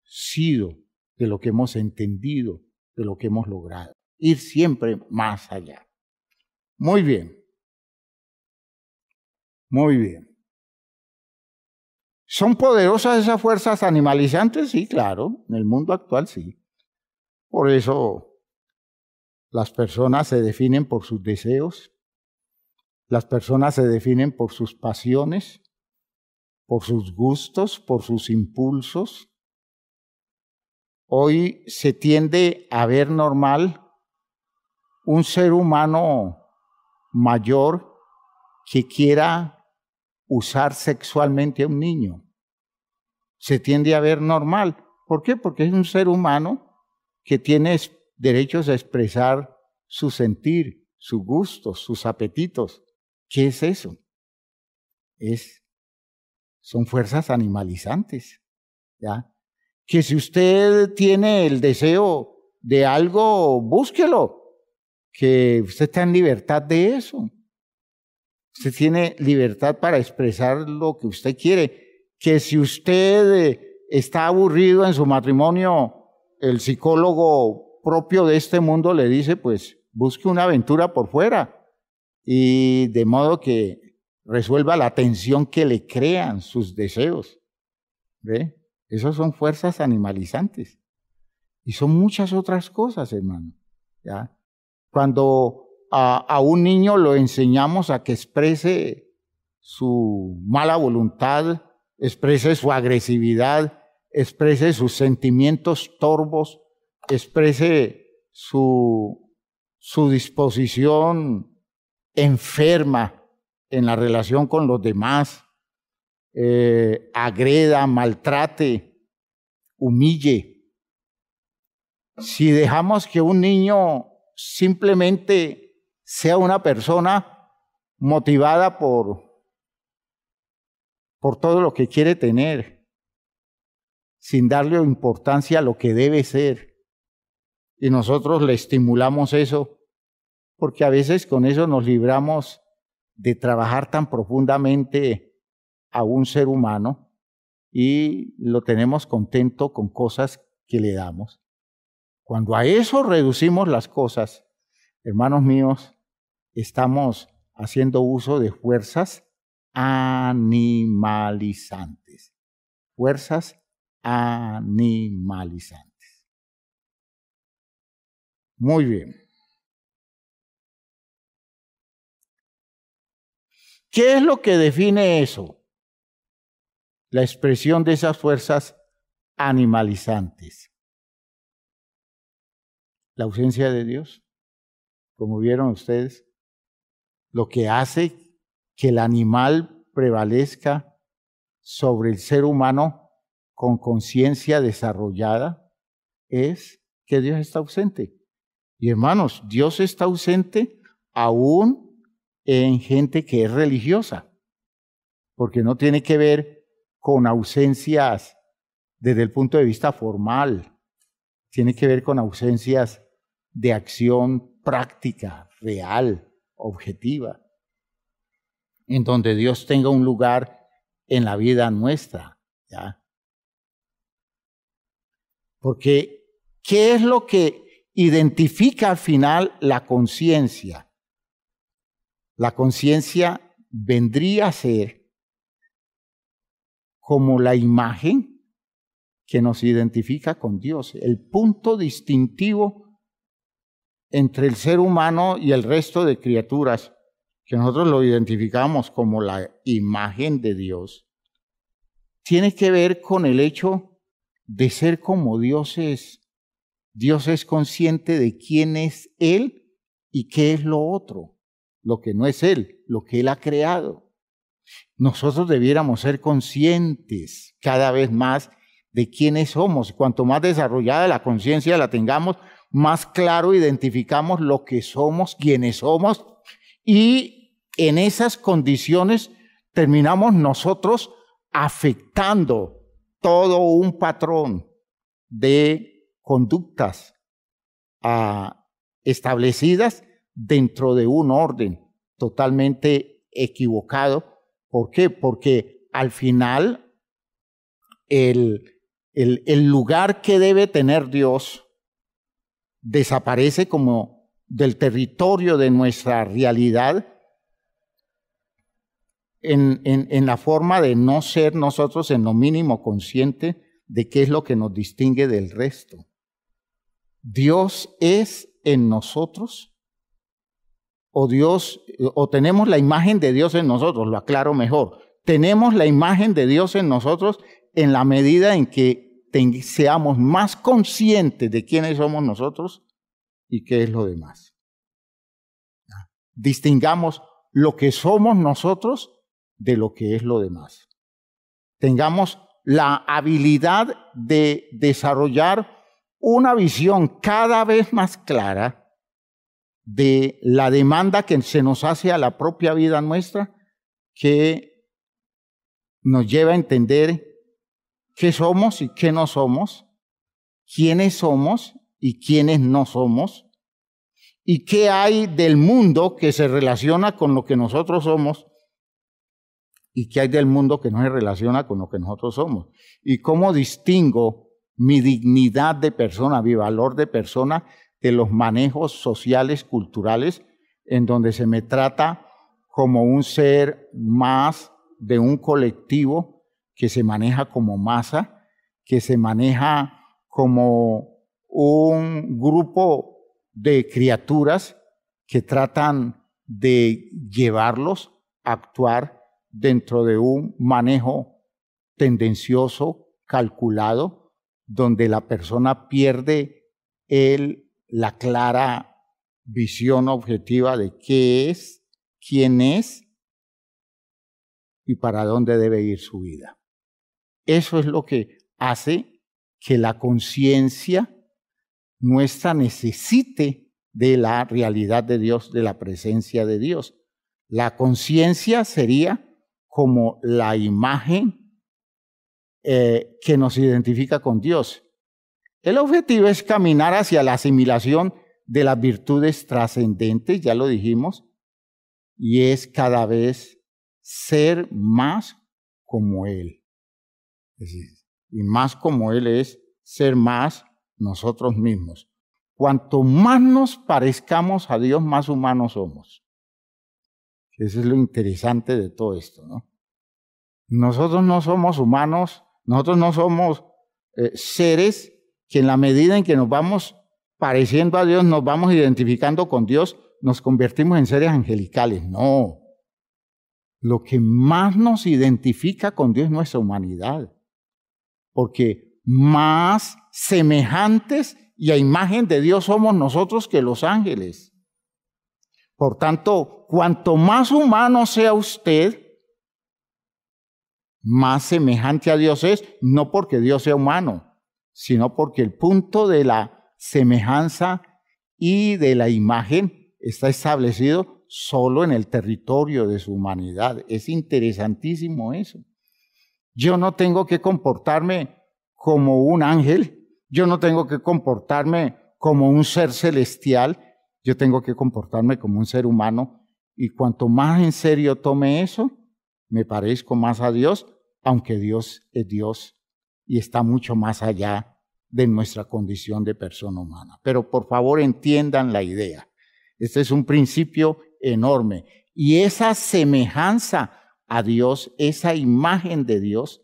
sido, de lo que hemos entendido, de lo que hemos logrado. Ir siempre más allá. Muy bien. Muy bien. ¿Son poderosas esas fuerzas animalizantes? Sí, claro, en el mundo actual sí. Por eso las personas se definen por sus deseos, las personas se definen por sus pasiones, por sus gustos, por sus impulsos. Hoy se tiende a ver normal un ser humano mayor que quiera usar sexualmente a un niño. Se tiende a ver normal. ¿Por qué? Porque es un ser humano que tiene derechos a expresar su sentir, sus gustos, sus apetitos. ¿Qué es eso? Son fuerzas animalizantes, ¿ya? Que si usted tiene el deseo de algo, búsquelo, que usted está en libertad de eso. Usted tiene libertad para expresar lo que usted quiere. Que si usted está aburrido en su matrimonio, el psicólogo propio de este mundo le dice, pues busque una aventura por fuera, y de modo que resuelva la tensión que le crean sus deseos. ¿Ve? Esas son fuerzas animalizantes. Y son muchas otras cosas, hermano. ¿Ya? Cuando a un niño lo enseñamos a que exprese su mala voluntad, exprese su agresividad, exprese sus sentimientos torvos, exprese su disposición enferma en la relación con los demás, agreda, maltrate, humille. Si dejamos que un niño simplemente sea una persona motivada por todo lo que quiere tener, sin darle importancia a lo que debe ser, y nosotros le estimulamos eso, porque a veces con eso nos libramos de trabajar tan profundamente a un ser humano y lo tenemos contento con cosas que le damos. Cuando a eso reducimos las cosas, hermanos míos, estamos haciendo uso de fuerzas animalizantes. Fuerzas animalizantes. Muy bien. ¿Qué es lo que define eso? La expresión de esas fuerzas animalizantes. La ausencia de Dios, como vieron ustedes, lo que hace que el animal prevalezca sobre el ser humano con conciencia desarrollada es que Dios está ausente. Y hermanos, Dios está ausente aún en gente que es religiosa, porque no tiene que ver con ausencias desde el punto de vista formal, tiene que ver con ausencias de acción práctica, real, objetiva, en donde Dios tenga un lugar en la vida nuestra, ¿ya? Porque, ¿qué es lo que identifica al final la conciencia? La conciencia vendría a ser como la imagen que nos identifica con Dios, el punto distintivo entre el ser humano y el resto de criaturas, que nosotros lo identificamos como la imagen de Dios, tiene que ver con el hecho de ser como Dios es. Dios es consciente de quién es Él y qué es lo otro, lo que no es Él, lo que Él ha creado. Nosotros debiéramos ser conscientes cada vez más de quiénes somos. Cuanto más desarrollada la conciencia la tengamos, más claro identificamos lo que somos, quiénes somos, y en esas condiciones terminamos nosotros afectando todo un patrón de conductas establecidas dentro de un orden totalmente equivocado. ¿Por qué? Porque al final el lugar que debe tener Dios desaparece como del territorio de nuestra realidad en la forma de no ser nosotros en lo mínimo consciente de qué es lo que nos distingue del resto. Dios es en nosotros, o tenemos la imagen de Dios en nosotros, lo aclaro mejor. Tenemos la imagen de Dios en nosotros en la medida en que seamos más conscientes de quiénes somos nosotros y qué es lo demás. Distingamos lo que somos nosotros de lo que es lo demás. Tengamos la habilidad de desarrollar una visión cada vez más clara de la demanda que se nos hace a la propia vida nuestra, que nos lleva a entender qué somos y qué no somos, quiénes somos y quiénes no somos, y qué hay del mundo que se relaciona con lo que nosotros somos y qué hay del mundo que no se relaciona con lo que nosotros somos. Y cómo distingo mi dignidad de persona, mi valor de persona, de los manejos sociales, culturales, en donde se me trata como un ser más de un colectivo que se maneja como masa, que se maneja como un grupo de criaturas que tratan de llevarlos a actuar dentro de un manejo tendencioso, calculado, donde la persona pierde la clara visión objetiva de qué es, quién es y para dónde debe ir su vida. Eso es lo que hace que la conciencia nuestra necesite de la realidad de Dios, de la presencia de Dios. La conciencia sería como la imagen que nos identifica con Dios. El objetivo es caminar hacia la asimilación de las virtudes trascendentes, ya lo dijimos, y es cada vez ser más como Él. Es decir, y más como Él es ser más nosotros mismos. Cuanto más nos parezcamos a Dios, más humanos somos. Eso es lo interesante de todo esto, ¿no? Nosotros no somos humanos, nosotros no somos seres que en la medida en que nos vamos pareciendo a Dios, nos vamos identificando con Dios, nos convertimos en seres angelicales. No. Lo que más nos identifica con Dios es nuestra humanidad. Porque más semejantes y a imagen de Dios somos nosotros que los ángeles. Por tanto, cuanto más humano sea usted, más semejante a Dios es, no porque Dios sea humano, sino porque el punto de la semejanza y de la imagen está establecido solo en el territorio de su humanidad. Es interesantísimo eso. Yo no tengo que comportarme como un ángel, yo no tengo que comportarme como un ser celestial, yo tengo que comportarme como un ser humano, y cuanto más en serio tome eso, me parezco más a Dios, aunque Dios es Dios y está mucho más allá de nuestra condición de persona humana. Pero por favor entiendan la idea. Este es un principio enorme. Y esa semejanza a Dios, esa imagen de Dios,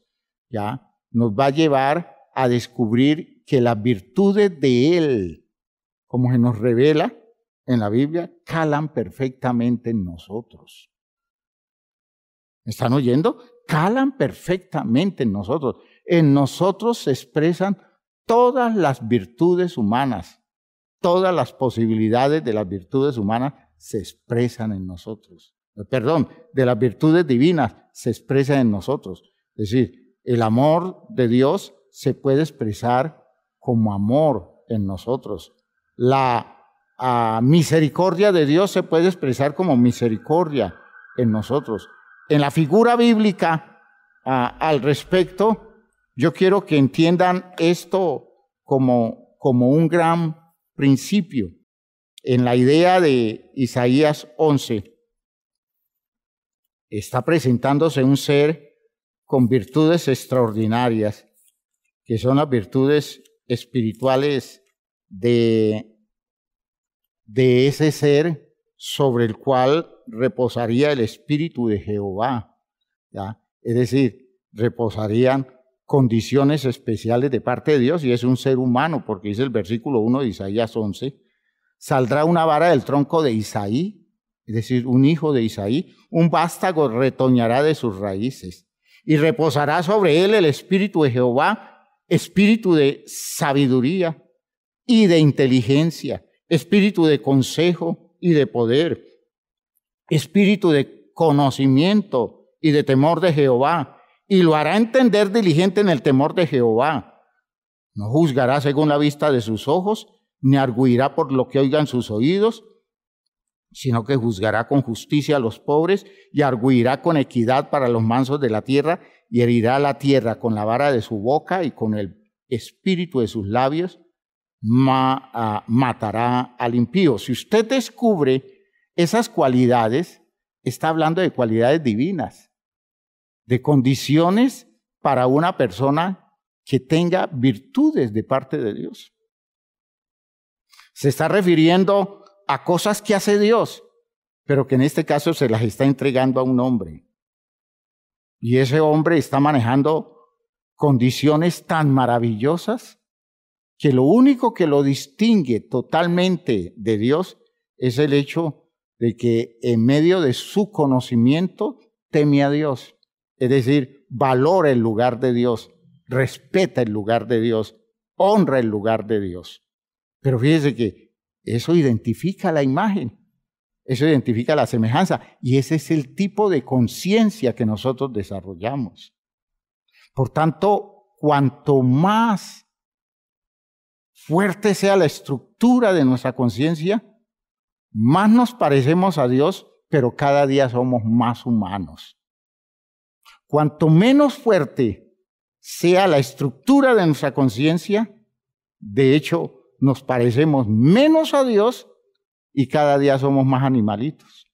ya nos va a llevar a descubrir que las virtudes de Él, como se nos revela en la Biblia, calan perfectamente en nosotros. ¿Me están oyendo? Calan perfectamente en nosotros. En nosotros se expresan todas las virtudes humanas, todas las posibilidades de las virtudes humanas se expresan en nosotros. Perdón, de las virtudes divinas se expresan en nosotros. Es decir, el amor de Dios se puede expresar como amor en nosotros. La misericordia de Dios se puede expresar como misericordia en nosotros. En la figura bíblica al respecto, yo quiero que entiendan esto como un gran principio. En la idea de Isaías 11, está presentándose un ser con virtudes extraordinarias, que son las virtudes espirituales de ese ser sobre el cual reposaría el Espíritu de Jehová. ¿ya? Es decir, reposarían condiciones especiales de parte de Dios, y es un ser humano, porque dice el versículo 1 de Isaías 11, saldrá una vara del tronco de Isaí, es decir, un hijo de Isaí, un vástago retoñará de sus raíces, y reposará sobre él el espíritu de Jehová, espíritu de sabiduría y de inteligencia, espíritu de consejo y de poder, espíritu de conocimiento y de temor de Jehová, y lo hará entender diligente en el temor de Jehová. No juzgará según la vista de sus ojos, ni arguirá por lo que oigan sus oídos, sino que juzgará con justicia a los pobres y arguirá con equidad para los mansos de la tierra, y herirá la tierra con la vara de su boca y con el espíritu de sus labios matará al impío. Si usted descubre esas cualidades, está hablando de cualidades divinas, de condiciones para una persona que tenga virtudes de parte de Dios. Se está refiriendo a cosas que hace Dios, pero que en este caso se las está entregando a un hombre. Y ese hombre está manejando condiciones tan maravillosas que lo único que lo distingue totalmente de Dios es el hecho de que en medio de su conocimiento teme a Dios. Es decir, valora el lugar de Dios, respeta el lugar de Dios, honra el lugar de Dios. Pero fíjese que eso identifica la imagen, eso identifica la semejanza, y ese es el tipo de conciencia que nosotros desarrollamos. Por tanto, cuanto más fuerte sea la estructura de nuestra conciencia, más nos parecemos a Dios, pero cada día somos más humanos. Cuanto menos fuerte sea la estructura de nuestra conciencia, de hecho, nos parecemos menos a Dios y cada día somos más animalitos.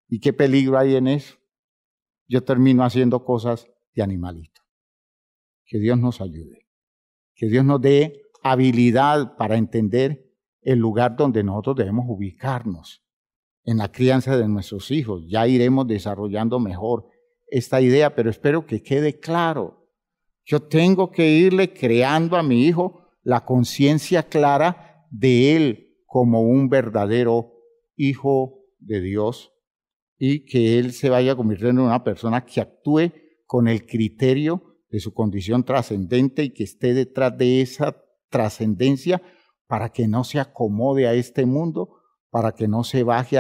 ¿Y qué peligro hay en eso? Yo termino haciendo cosas de animalito. Que Dios nos ayude. Que Dios nos dé habilidad para entender el lugar donde nosotros debemos ubicarnos en la crianza de nuestros hijos. Ya iremos desarrollando mejor esta idea, pero espero que quede claro. Yo tengo que irle creando a mi hijo la conciencia clara de él como un verdadero hijo de Dios, y que él se vaya convirtiendo en una persona que actúe con el criterio de su condición trascendente y que esté detrás de esa trascendencia para que no se acomode a este mundo, para que no se baje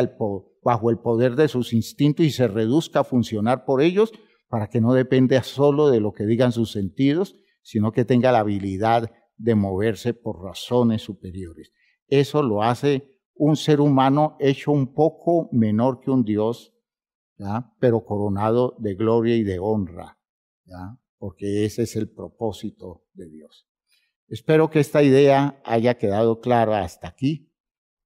bajo el poder de sus instintos y se reduzca a funcionar por ellos, para que no dependa solo de lo que digan sus sentidos, sino que tenga la habilidad de moverse por razones superiores. Eso lo hace un ser humano hecho un poco menor que un Dios, ¿ya? Pero coronado de gloria y de honra, ¿ya? Porque ese es el propósito de Dios. Espero que esta idea haya quedado clara hasta aquí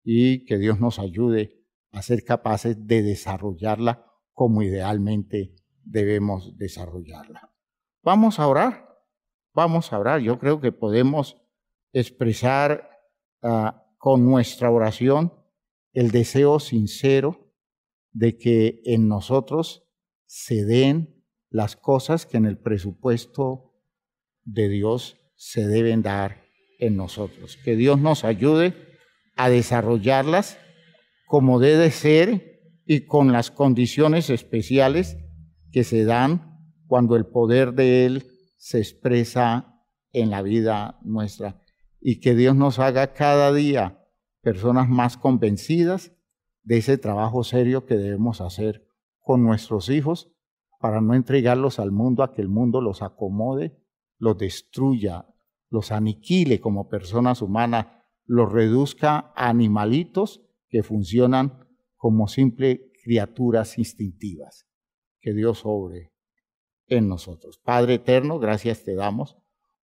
y que Dios nos ayude a ser capaces de desarrollarla como idealmente debemos desarrollarla. Vamos a orar. Vamos a orar. Yo creo que podemos expresar con nuestra oración el deseo sincero de que en nosotros se den las cosas que en el presupuesto de Dios se deben dar en nosotros. Que Dios nos ayude a desarrollarlas como debe ser y con las condiciones especiales que se dan cuando el poder de Él se expresa en la vida nuestra, y que Dios nos haga cada día personas más convencidas de ese trabajo serio que debemos hacer con nuestros hijos para no entregarlos al mundo, a que el mundo los acomode, los destruya, los aniquile como personas humanas, los reduzca a animalitos que funcionan como simples criaturas instintivas. Que Dios obre en nosotros. Padre eterno, gracias te damos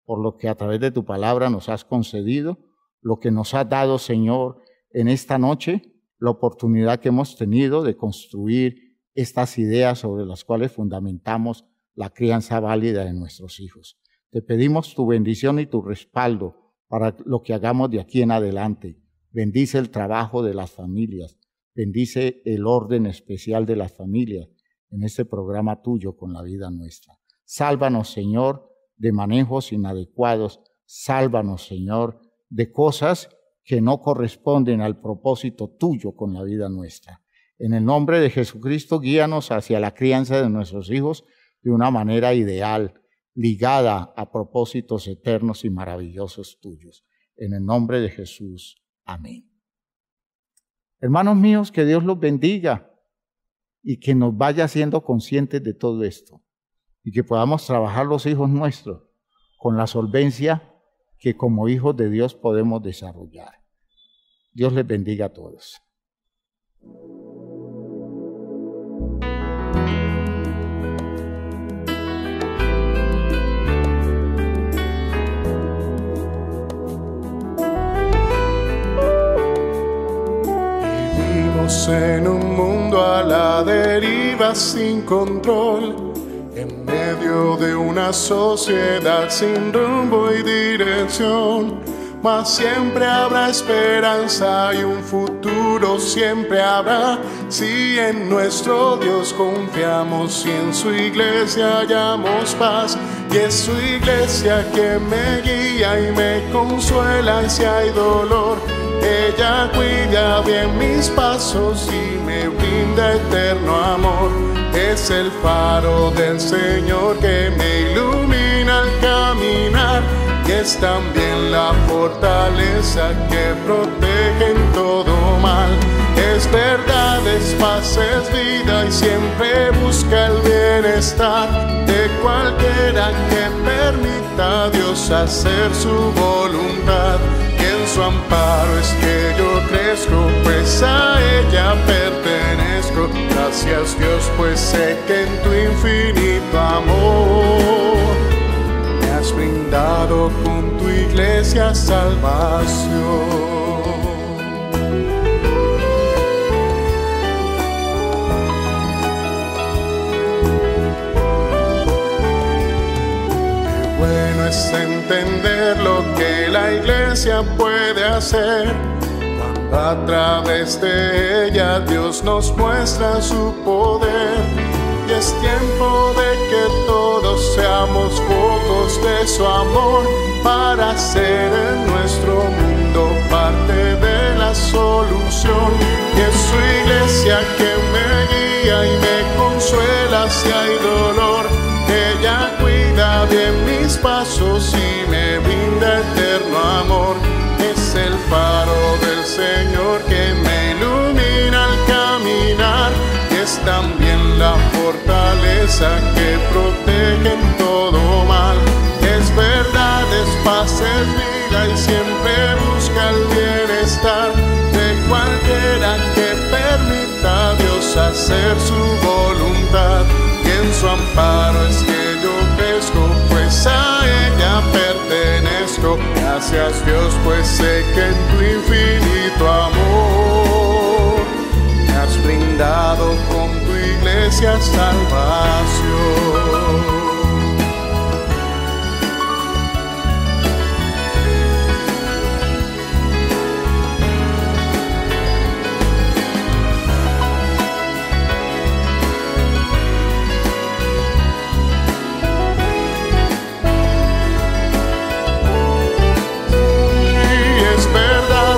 por lo que a través de tu palabra nos has concedido, lo que nos has dado, Señor, en esta noche, la oportunidad que hemos tenido de construir estas ideas sobre las cuales fundamentamos la crianza válida de nuestros hijos. Te pedimos tu bendición y tu respaldo para lo que hagamos de aquí en adelante. Bendice el trabajo de las familias, bendice el orden especial de las familias, en este programa tuyo con la vida nuestra. Sálvanos, Señor, de manejos inadecuados. Sálvanos, Señor, de cosas que no corresponden al propósito tuyo con la vida nuestra. En el nombre de Jesucristo, guíanos hacia la crianza de nuestros hijos de una manera ideal, ligada a propósitos eternos y maravillosos tuyos. En el nombre de Jesús. Amén. Hermanos míos, que Dios los bendiga y que nos vaya haciendo conscientes de todo esto y que podamos trabajar los hijos nuestros con la solvencia que como hijos de Dios podemos desarrollar. Dios les bendiga a todos. Vivimos en un mundo a la deriva sin control, en medio de una sociedad sin rumbo y dirección, mas siempre habrá esperanza y un futuro siempre habrá, si en nuestro Dios confiamos y en su iglesia hallamos paz. Y es su iglesia que me guía y me consuela si hay dolor. Ella cuida bien mis pasos y me brinda eterno amor. Es el faro del Señor que me ilumina al caminar, y es también la fortaleza que protege en todo mal. Es verdad, es paz, es vida y siempre busca el bienestar de cualquiera que permita a Dios hacer su voluntad. Y en su amparo es que yo crezco, pues a ella pertenezco. Gracias Dios, pues sé que en tu infinito amor me has brindado con tu iglesia salvación. Bueno es entender lo que la iglesia puede hacer, cuando a través de ella Dios nos muestra su poder. Y es tiempo de que todos seamos focos de su amor, para ser en nuestro mundo parte de la solución. Y es su iglesia que me guía y me consuela si hay dolor. Ella cuida bien mis pasos y me brinda eterno amor. Es el faro del Señor que me ilumina al caminar, y es también la fortaleza que protege en todo mal. Es verdad, es paz, es vida y siempre busca el bienestar de cualquiera que permita a Dios hacer su voluntad. Y en su amparo es que yo crezco, pues a ella pertenezco. Gracias Dios, pues sé que en tu infinito amor me has brindado con tu iglesia salvación.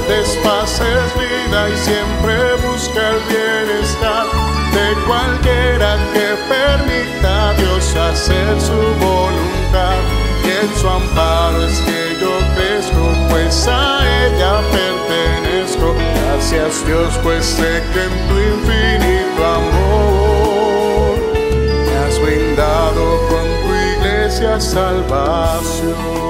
Es paz, es vida y siempre busca el bienestar de cualquiera que permita a Dios hacer su voluntad. Y en su amparo es que yo crezco, pues a ella pertenezco. Gracias Dios, pues sé que en tu infinito amor me has brindado con tu iglesia salvación.